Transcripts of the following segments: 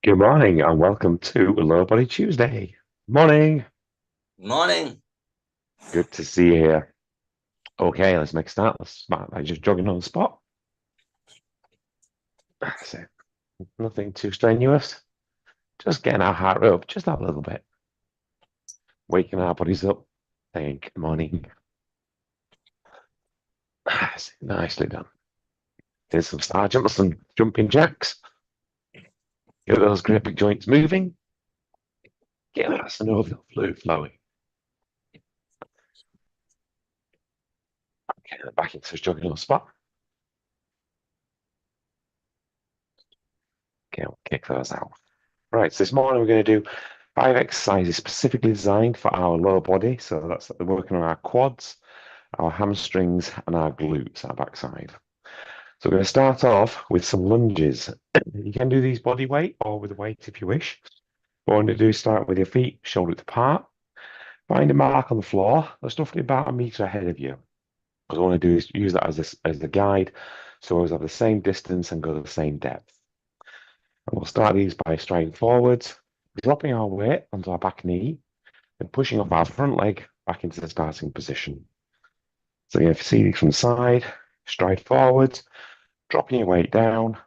Good morning and welcome to Lower Body Tuesday. Morning. Morning. Good to see you here. Okay, let's make a start. Let's start by just jogging on the spot. That's it. Nothing too strenuous. Just getting our heart rate up just a little bit. Waking our bodies up. Saying good morning. That's it. Nicely done. Here's some star jumps, some jumping jacks. Get those great big joints moving. Get that synovial fluid flowing. Okay, back into jogging on the spot. Okay, we'll kick those out. Right, so this morning we're going to do 5 exercises specifically designed for our lower body. So that's working on our quads, our hamstrings, and our glutes, our backside. So we're going to start off with some lunges. You can do these body weight or with weight if you wish. What we're going to do is start with your feet shoulder width apart. Find a mark on the floor that's roughly about a meter ahead of you. What I want to do is use that as the guide, so we always have the same distance and go to the same depth. And we'll start these by striding forwards, dropping our weight onto our back knee, and pushing up our front leg back into the starting position. So if you see these from the side, stride forwards, dropping your weight down,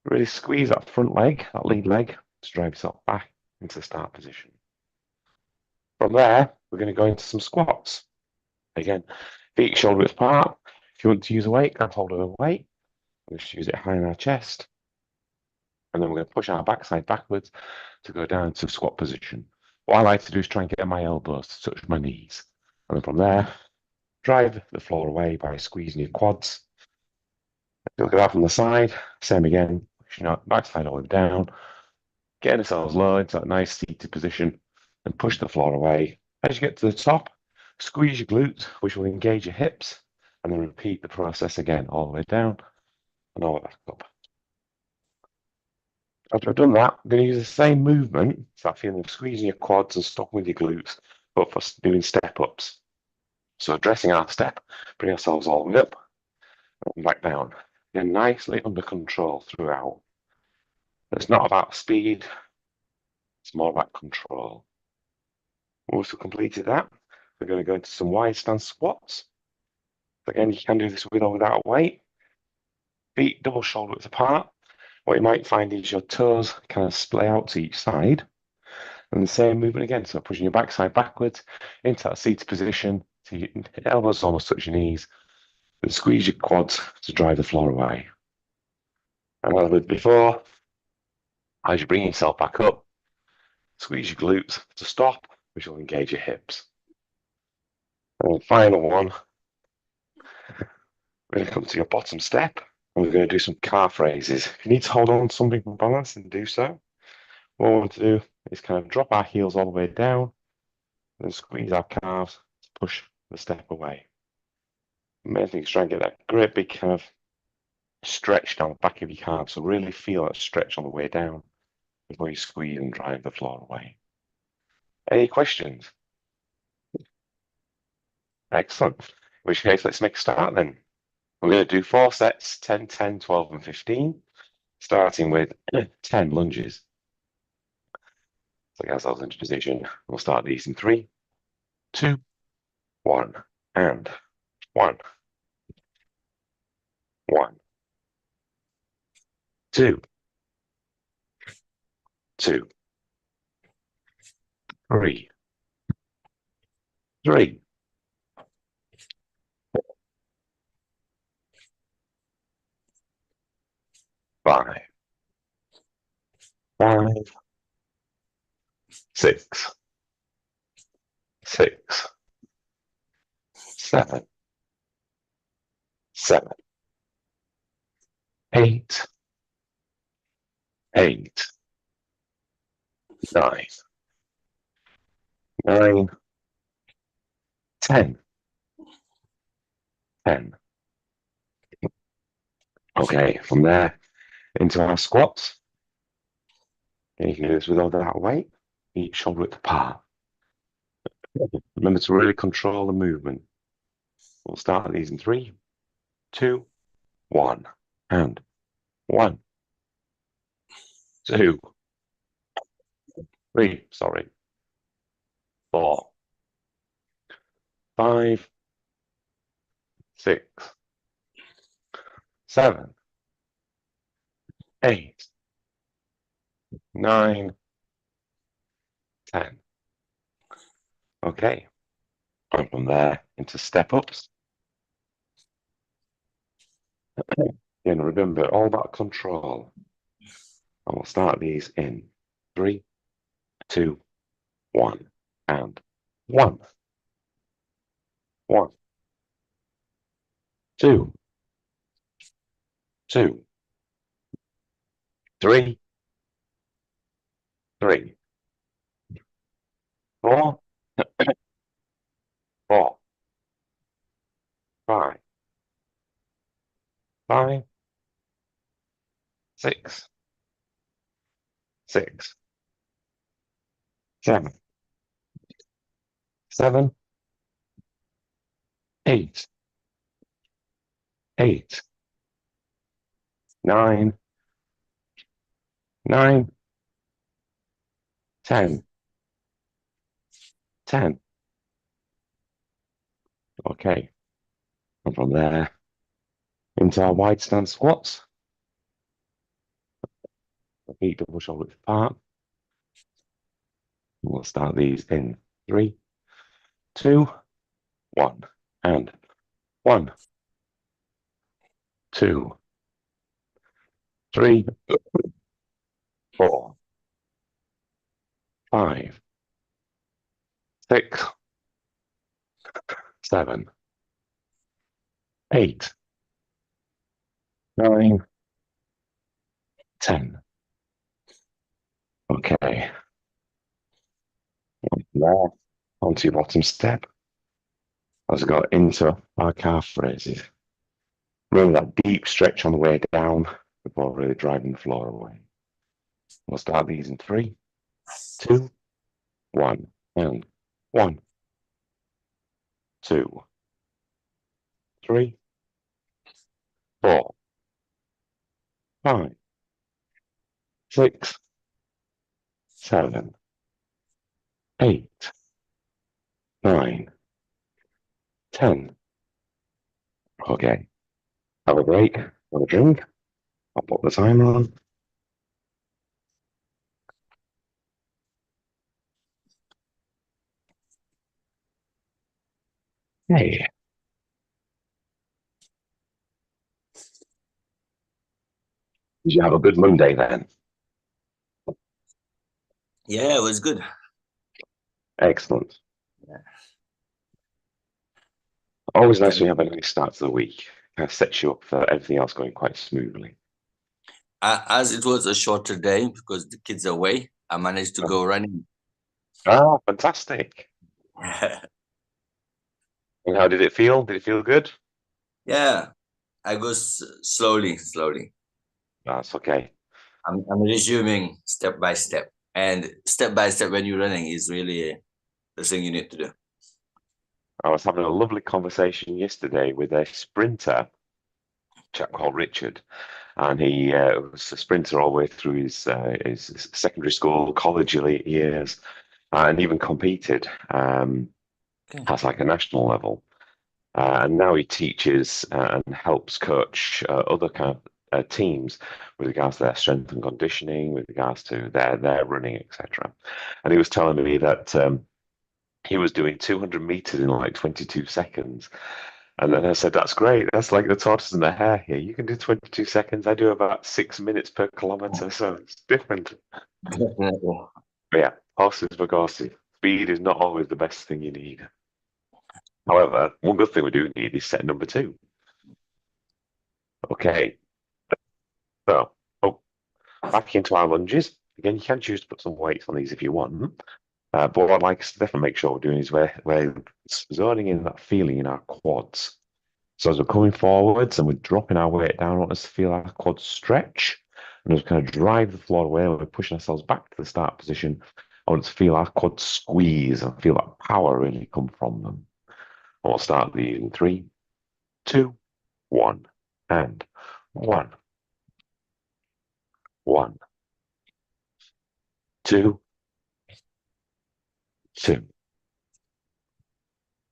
really squeeze that front leg, that lead leg, to drive yourself back into the start position. From there, we're going to go into some squats. Again, feet shoulder width apart. If you want to use a weight, grab hold of a weight. We'll just use it high in our chest. And then we're going to push our backside backwards to go down to squat position. What I like to do is try and get my elbows to touch my knees. And then from there, drive the floor away by squeezing your quads. Look at that from the side. Same again, pushing our backside all the way down. Getting ourselves low into that nice seated position and push the floor away. As you get to the top, squeeze your glutes, which will engage your hips, and then repeat the process again all the way down and all the way back up. After I've done that, I'm going to use the same movement, so that feeling of squeezing your quads and stopping with your glutes, but for doing step ups. So addressing our step, bring ourselves all the way up and back down. Again, nicely under control throughout. It's not about speed, it's more about control. Once we've completed that, we're going to go into some wide stance squats. Again, you can do this with or without weight. Feet double shoulder width apart. What you might find is your toes kind of splay out to each side. And the same movement again. So pushing your backside backwards into that seated position. So your elbows almost touch your knees. And squeeze your quads to drive the floor away. And as I did before, as you bring yourself back up, squeeze your glutes to stop, which will engage your hips. And the final one, we're going to come to your bottom step. And we're going to do some calf raises. If you need to hold on to something for balance, then do so. What we want to do is kind of drop our heels all the way down and squeeze our calves to push the step away. The main thing is try and get that great big kind of stretch down the back of your calves. So really feel that stretch on the way down before you squeeze and drive the floor away. Any questions? Excellent. In which case, let's make a start then. We're going to do 4 sets, 10, 10, 12, and 15, starting with 10 lunges. So get ourselves into position. We'll start these in 3, 2, 1, and 1, 1, 2, 2, 3, 3, 5, 5, 6, 6, 7, 7, 8, 8, 9, 9, 10, 10. Okay, from there into our squats. And you can do this with all that weight, each shoulder width apart. Remember to really control the movement. We'll start these in 3, 2, 1, and 1, 2, 3, sorry, 4, 5, 6, 7, 8, 9, 10. Okay. And from there into step ups. Again, remember all about control. And we'll start these in 3, 2, 1, and 1, 1, 2, 2, 3, 3, 4, 4, 5, 5, 6, 6, 7, 7, 8, 8, 9, 9, 10, 10. Okay. And from there into our wide stance squats. The feet double shoulder apart. We'll start these in 3, 2, 1, and 1, 2, 3, 4, 5, 6, 7, 8, 9, 10. Okay. Now onto your bottom step. As I go into our calf raises. Remember that deep stretch on the way down before really driving the floor away. We'll start these in 3, 2, 1, and 1, 2, 3, 4, 5, 6, 7, 8, 9, 10. Okay. Have a break. Have a drink. I'll put the timer on. Hey. Did you have a good Monday then? Yeah, it was good. Excellent. Yeah. Always nice when you have a nice start to the week. Kind of sets you up for everything else going quite smoothly. As it was a shorter day because the kids are away, I managed to go running. Ah, fantastic. And how did it feel? Did it feel good? Yeah, I go slowly. That's okay. I'm resuming step by step. And step by step when you're running is really the thing you need to do. I was having a lovely conversation yesterday with a sprinter, a chap called Richard, and he was a sprinter all the way through his secondary school, college years, and even competed Okay. at like a national level. And now he teaches and helps coach other kind of teams with regards to their strength and conditioning, with regards to their running, etc. And he was telling me that he was doing 200 meters in like 22 seconds. And then I said, that's great. That's like the tortoise and the hare here. You can do 22 seconds. I do about 6 minutes per kilometer. So it's different. Definitely. But yeah, horses for courses. Speed is not always the best thing you need. However, one good thing we do need is set number 2. Okay. So, back into our lunges. Again, you can choose to put some weights on these if you want. But what I'd like us to definitely make sure we're doing is we're zoning in that feeling in our quads. So as we're coming forwards and we're dropping our weight down, I want us to feel our quads stretch and just kind of drive the floor away. We're pushing ourselves back to the start position. I want us to feel our quads squeeze and feel that power really come from them. And we'll start these in 3, 2, 1, and 1, 1, 2, 2,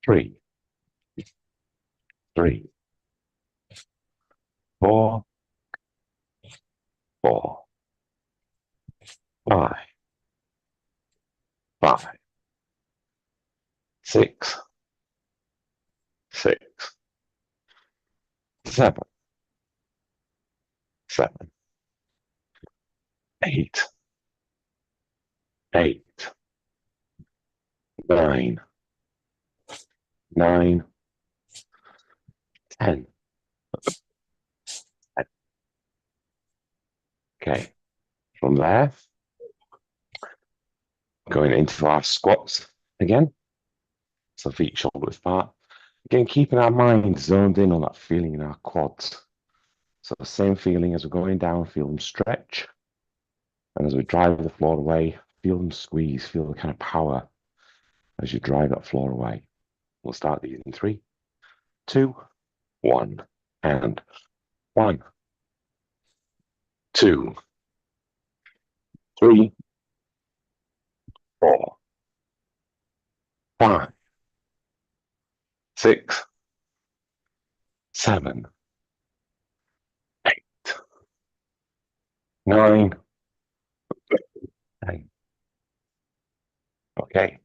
3, 3, 4, 4, 5, 5, 6, 6, 7, 7, 8, 8, 9, 9, 10. Okay, from there, going into our squats again. So feet shoulder width apart. Again, keeping our mind zoned in on that feeling in our quads. So the same feeling as we're going down, feel them stretch. And as we drive the floor away, feel them squeeze, feel the kind of power as you drive that floor away. We'll start these in 3, 2, 1, and 1, 2, 3, 4, 5, 6, 7, 8, 9, 10. Okay.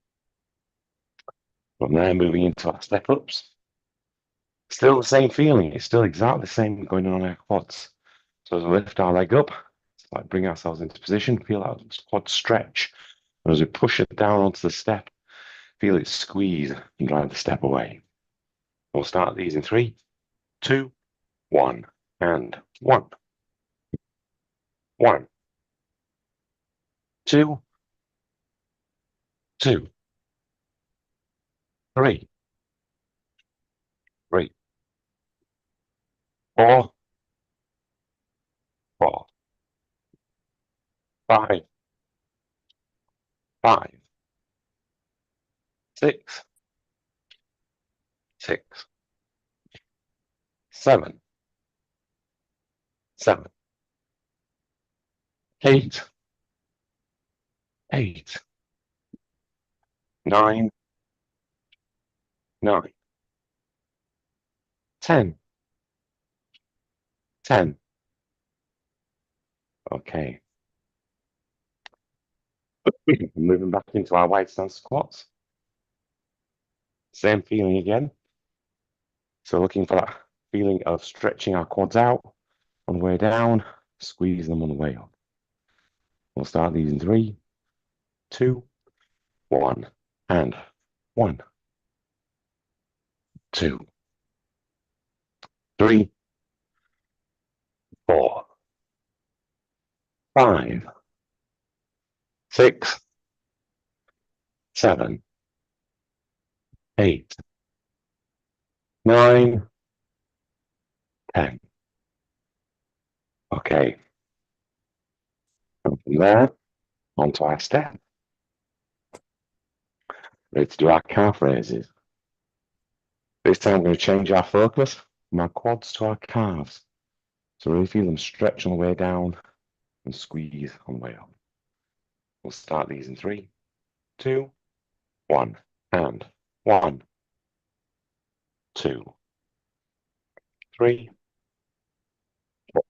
From there, moving into our step ups. Still the same feeling. It's still exactly the same going on our quads. So as we lift our leg up, it's like bring ourselves into position, feel our quad stretch. And as we push it down onto the step, feel it squeeze and drive the step away. We'll start these in 3, 2, 1, and 1, 1, 2, 2, 3, 3, 4, 4, 5, 5, 6, 6, 7, 7, 8, 8, 9, 9, 10, 10. Okay. Moving back into our wide stance squats. Same feeling again. So looking for that feeling of stretching our quads out on the way down, squeeze them on the way up. We'll start these in 3, 2, 1, and 1, 2, 3, 4, 5, 6, 7, 8, 9, 10. Okay. And from there, onto our step. Ready to do our calf raises. This time I'm going to change our focus from our quads to our calves. So really feel them stretch on the way down and squeeze on the way up. We'll start these in 3, 2, 1, and 1, 2, 3, 4,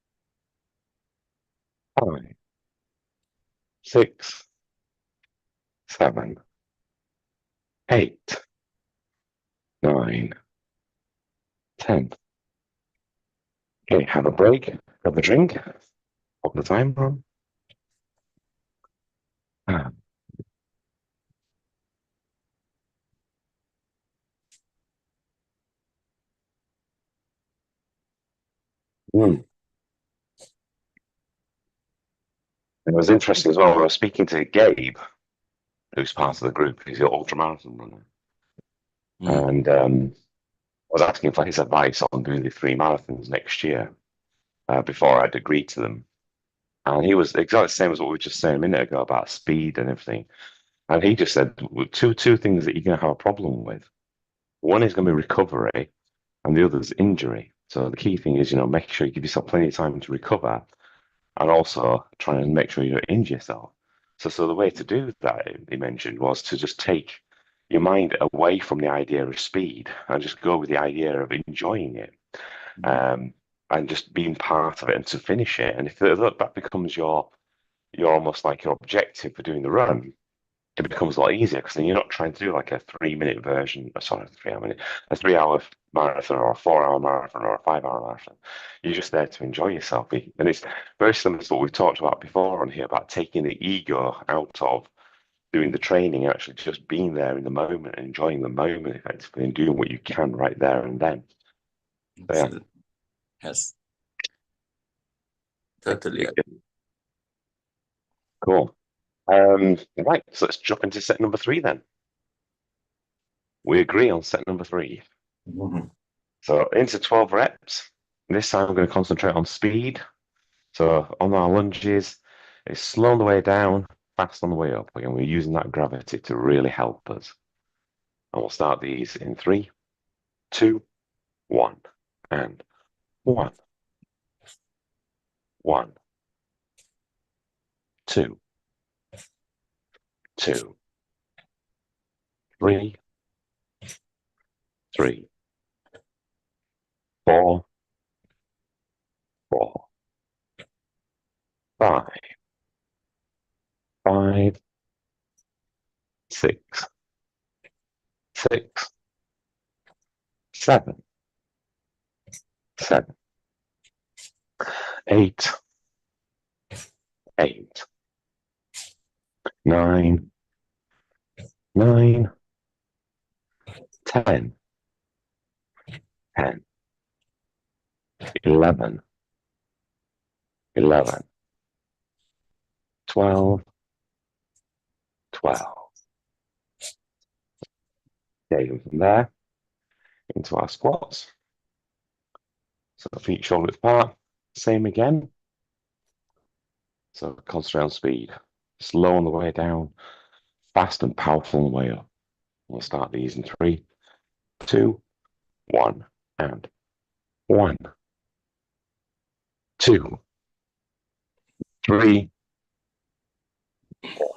5, 6, 7, 8, 9, 10. Okay, have a break, have a drink, pop the timer on. It was interesting as well. When I was speaking to Gabe, who's part of the group. He's the ultramarathon runner, and I was asking for his advice on doing the 3 marathons next year before I'd agreed to them. And he was exactly the same as what we were just saying a minute ago about speed and everything. And he just said two things that you're going to have a problem with. One is going to be recovery, and the other is injury. So the key thing is, make sure you give yourself plenty of time to recover, and also try and make sure you don't injure yourself. So the way to do that, he mentioned, was to just take your mind away from the idea of speed and just go with the idea of enjoying it, and just being part of it and to finish it. And if that becomes your almost like your objective for doing the run, it becomes a lot easier because then you're not trying to do like a 3 minute version, sorry, a 3 hour marathon or a 4 hour marathon or a 5 hour marathon. You're just there to enjoy yourself. And it's very similar to what we've talked about before on here about taking the ego out of doing the training, actually just being there in the moment and enjoying the moment effectively and doing what you can right there and then. So, yeah. Yes. Totally. Cool. Right, so let's jump into set number 3 then. We agree on set number 3. So into 12 reps. This time I'm going to concentrate on speed. So on our lunges, it's slow on the way down, fast on the way up. Again, we're using that gravity to really help us. And we'll start these in 3, 2, 1, and 1, 1, 2, 2, 3, 3, 4, 4, 5, 5, 6, 6, 7, 7, 8, 8, 9, 9, 10, 10, 11, 11, 12, 12. Okay, from there into our squats. So feet shoulder width apart, same again. So concentrate on speed. Slow on the way down, fast and powerful on the way up. We'll start these in 3, 2, 1, and 1, 2, 3, 4,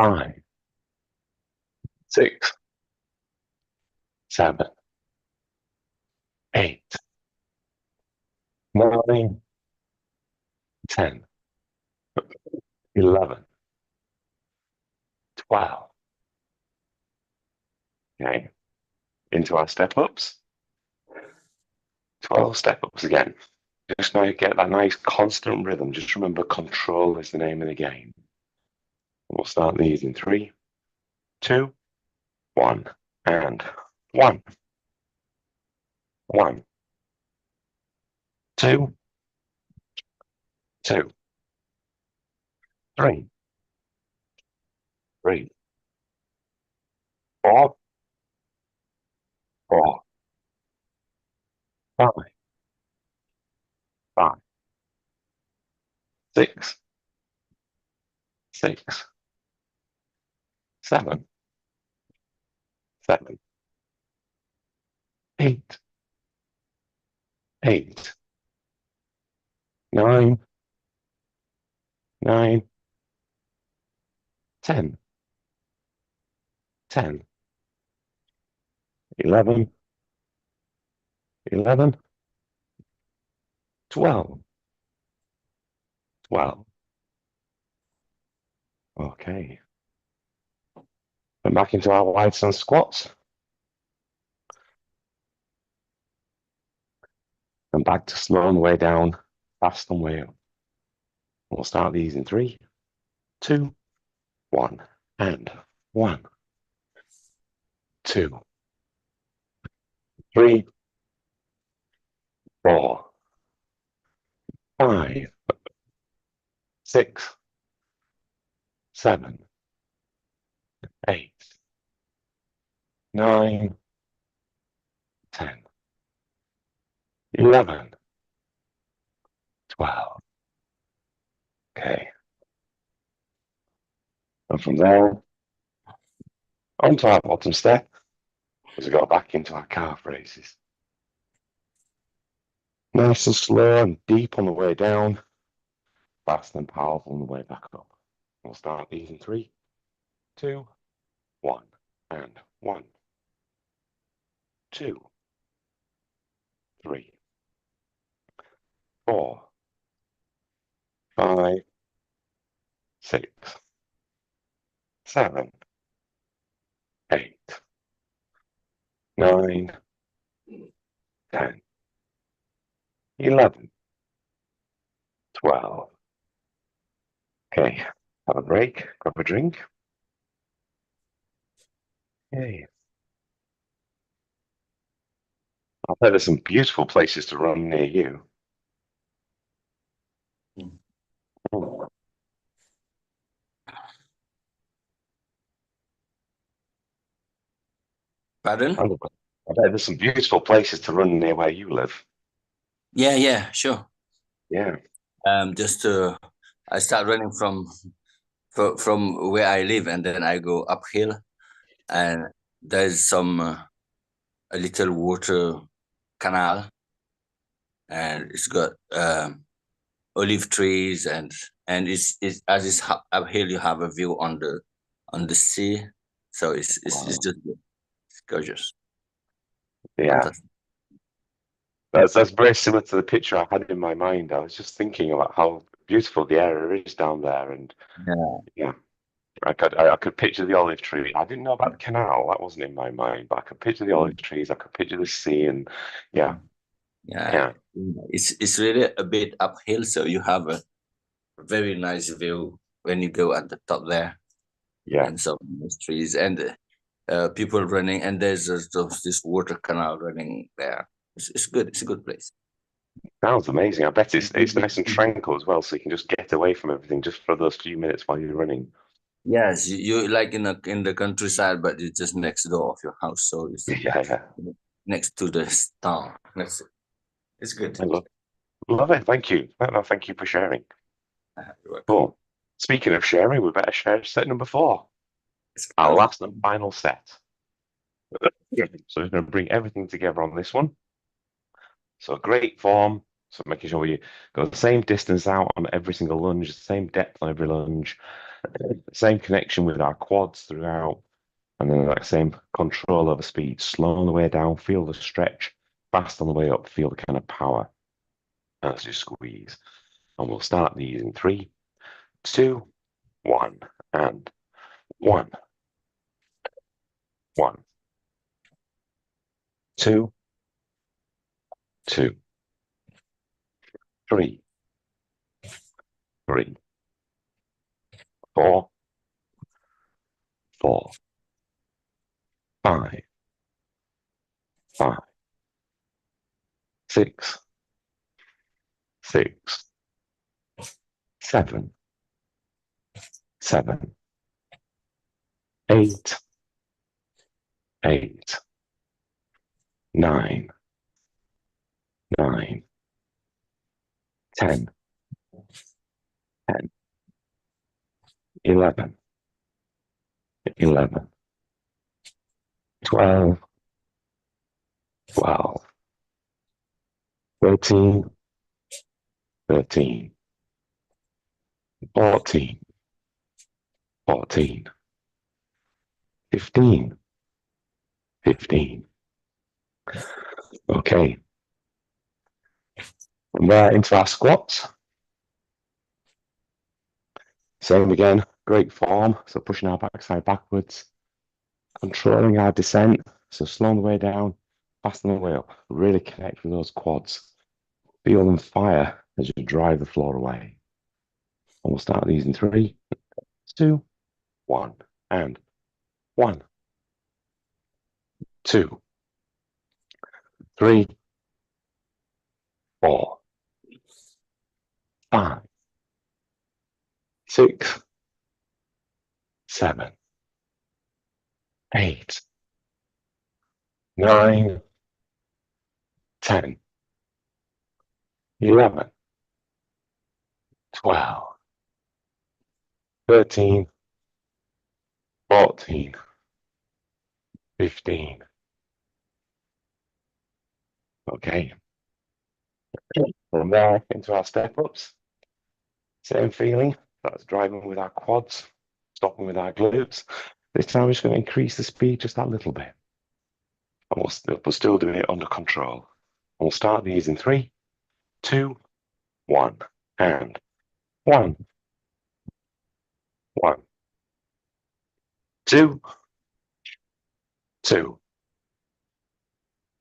5, 6, 7, 8, 9, 10, 11, 12. Okay, into our step ups. 12 step ups again. Just now get that nice constant rhythm. Just remember, control is the name of the game. We'll start these in 3, 2, 1, and 1, 1, 2, 2, 3, 3, 4, 4, 5, 5, 6, 6, 7, 7, 8, 8, 9, 9, 10, 10, 11, 11, 12, 12. Okay. And back into our wide stand squats. And back to slow on the way down, fast on the way up. We'll start these in 3, 2, 1, and 1, 2, 3, 4, 5, 6, 7, 8, 9, 10, 11, 12. Okay. And from there, onto our bottom step as we go back into our calf raises. Nice and slow and deep on the way down, fast and powerful on the way back up. We'll start these in 3, 2, 1, and 1, 2, 3, 4, 5, 6, 7, 8, 9, 10, 11, 12. Okay, have a break, grab a drink. Okay. I bet there's some beautiful places to run near you. Oh, Pardon? I bet there's some beautiful places to run near where you live. Yeah, sure. Yeah. Just I start running from where I live, and then I go uphill, and there's some a little water canal, and it's got olive trees, and it's as it's uphill, you have a view on the sea, so it's Wow. just good. It's gorgeous, Yeah. fantastic. That's very similar to the picture I had in my mind. I was just thinking about how beautiful the area is down there, and Yeah, yeah, I could picture the olive tree. I didn't know about the canal. That wasn't in my mind, but I could picture the olive trees. I could picture the sea, and yeah, yeah. yeah, It's really a bit uphill, so you have a very nice view when you go at the top there, yeah. and some nice trees and people running, and there's this water canal running there. It's good. It's a good place. Sounds amazing. I bet it's nice and tranquil as well, so you can just get away from everything just for those few minutes while you're running. Yes, you like in the countryside, but it's just next door of your house, so it's Yeah, yeah. next to the town. It's good. I love it. Thank you. No, thank you for sharing. You're welcome. Cool. Speaking of sharing, we better share set number 4, our Okay. last and final set. So we're going to bring everything together on this one. So great form. So making sure we go the same distance out on every single lunge, the same depth on every lunge, same connection with our quads throughout, and then that same control over speed, slow on the way down, feel the stretch, fast on the way up, feel the kind of power as you squeeze. And we'll start these in 3, 2, 1, and 1, 1, 2, 2, 3, 3, 4, 4, 5, 5, 6, 6, 7, 7, 8, 8, 9, 9, 10, 10, 11, 11, 12, 12, 13, 13, 14, 14, 15, 15. Okay, from there into our squats. Same again, great form. So pushing our backside backwards, controlling our descent. So slowing the way down, fast on the way up. Really connect with those quads. Feel them fire as you drive the floor away. And we'll start these in 3, 2, 1, and 1, 2, 3, 4, 5, 6, 7, 8, 9, 10, 11, 12, 13, 14, 15. Okay. From there into our step ups. Same feeling. That's driving with our quads, stopping with our glutes. This time we're just going to increase the speed just that little bit. And we'll still do it under control. And we'll start these in 3, 2, 1. And 1, 1, 2, 2,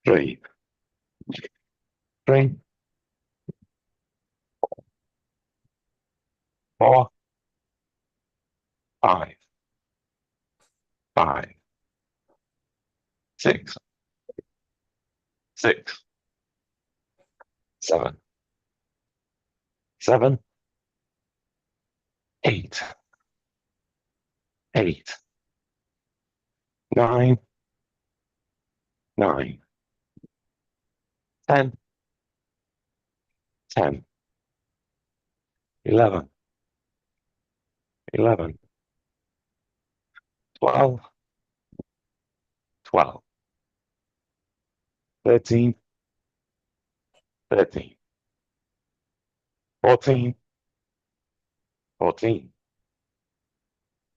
3, 3, 4, 5, 5, 6, 6, 7, 7, 8, 8, 9, 9, 10, 10, 11, 11, 12, 12, 13, 13, 14, 14,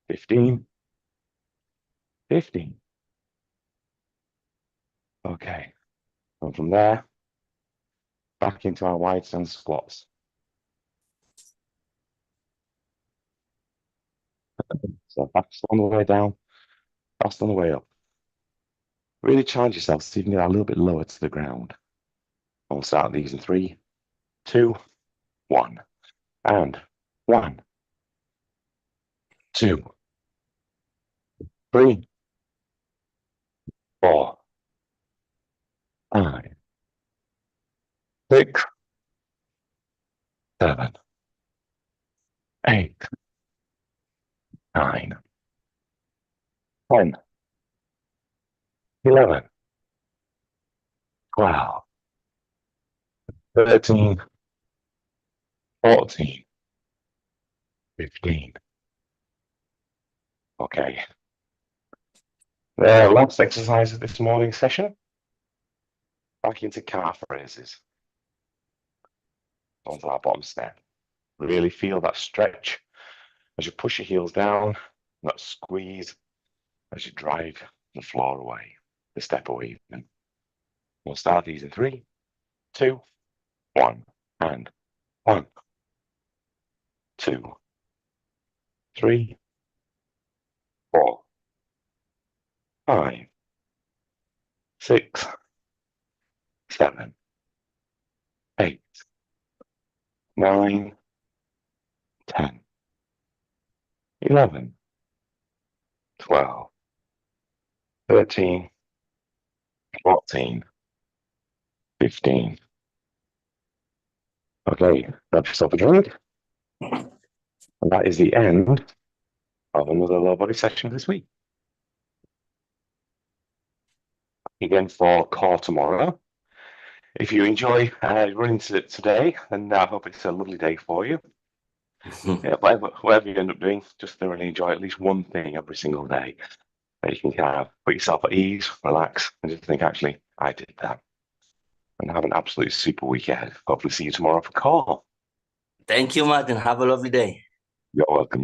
15, 15. Okay. And from there, back into our wide stance squats. So fast on the way down, fast on the way up. Really challenge yourself so you can get a little bit lower to the ground. And we'll start these in 3, 2, 1. And 1, 2, 3, 4, 5, 6, 7, 8, 9, 10, 11, 12, 13, 14, 15. Okay. The last exercise of this morning session. Back into calf raises. Onto our bottom step. Really feel that stretch as you push your heels down, that squeeze as you drive the floor away, the step away. We'll start these in 3, 2, 1. And 1, 2, 3, 4, 5, 6, 7, 8, 9, 10, 11, 12, 13, 14, 15. Okay, grab yourself a drink. And that is the end of another lower body session this week. Again for core tomorrow. If you enjoy running today, then I hope it's a lovely day for you. Yeah, whatever you end up doing, just thoroughly enjoy at least one thing every single day that you can kind of put yourself at ease, relax, and just think, actually, I did that. And have an absolute super week ahead. Hopefully see you tomorrow for core. Thank you, Martin. Have a lovely day. You're welcome.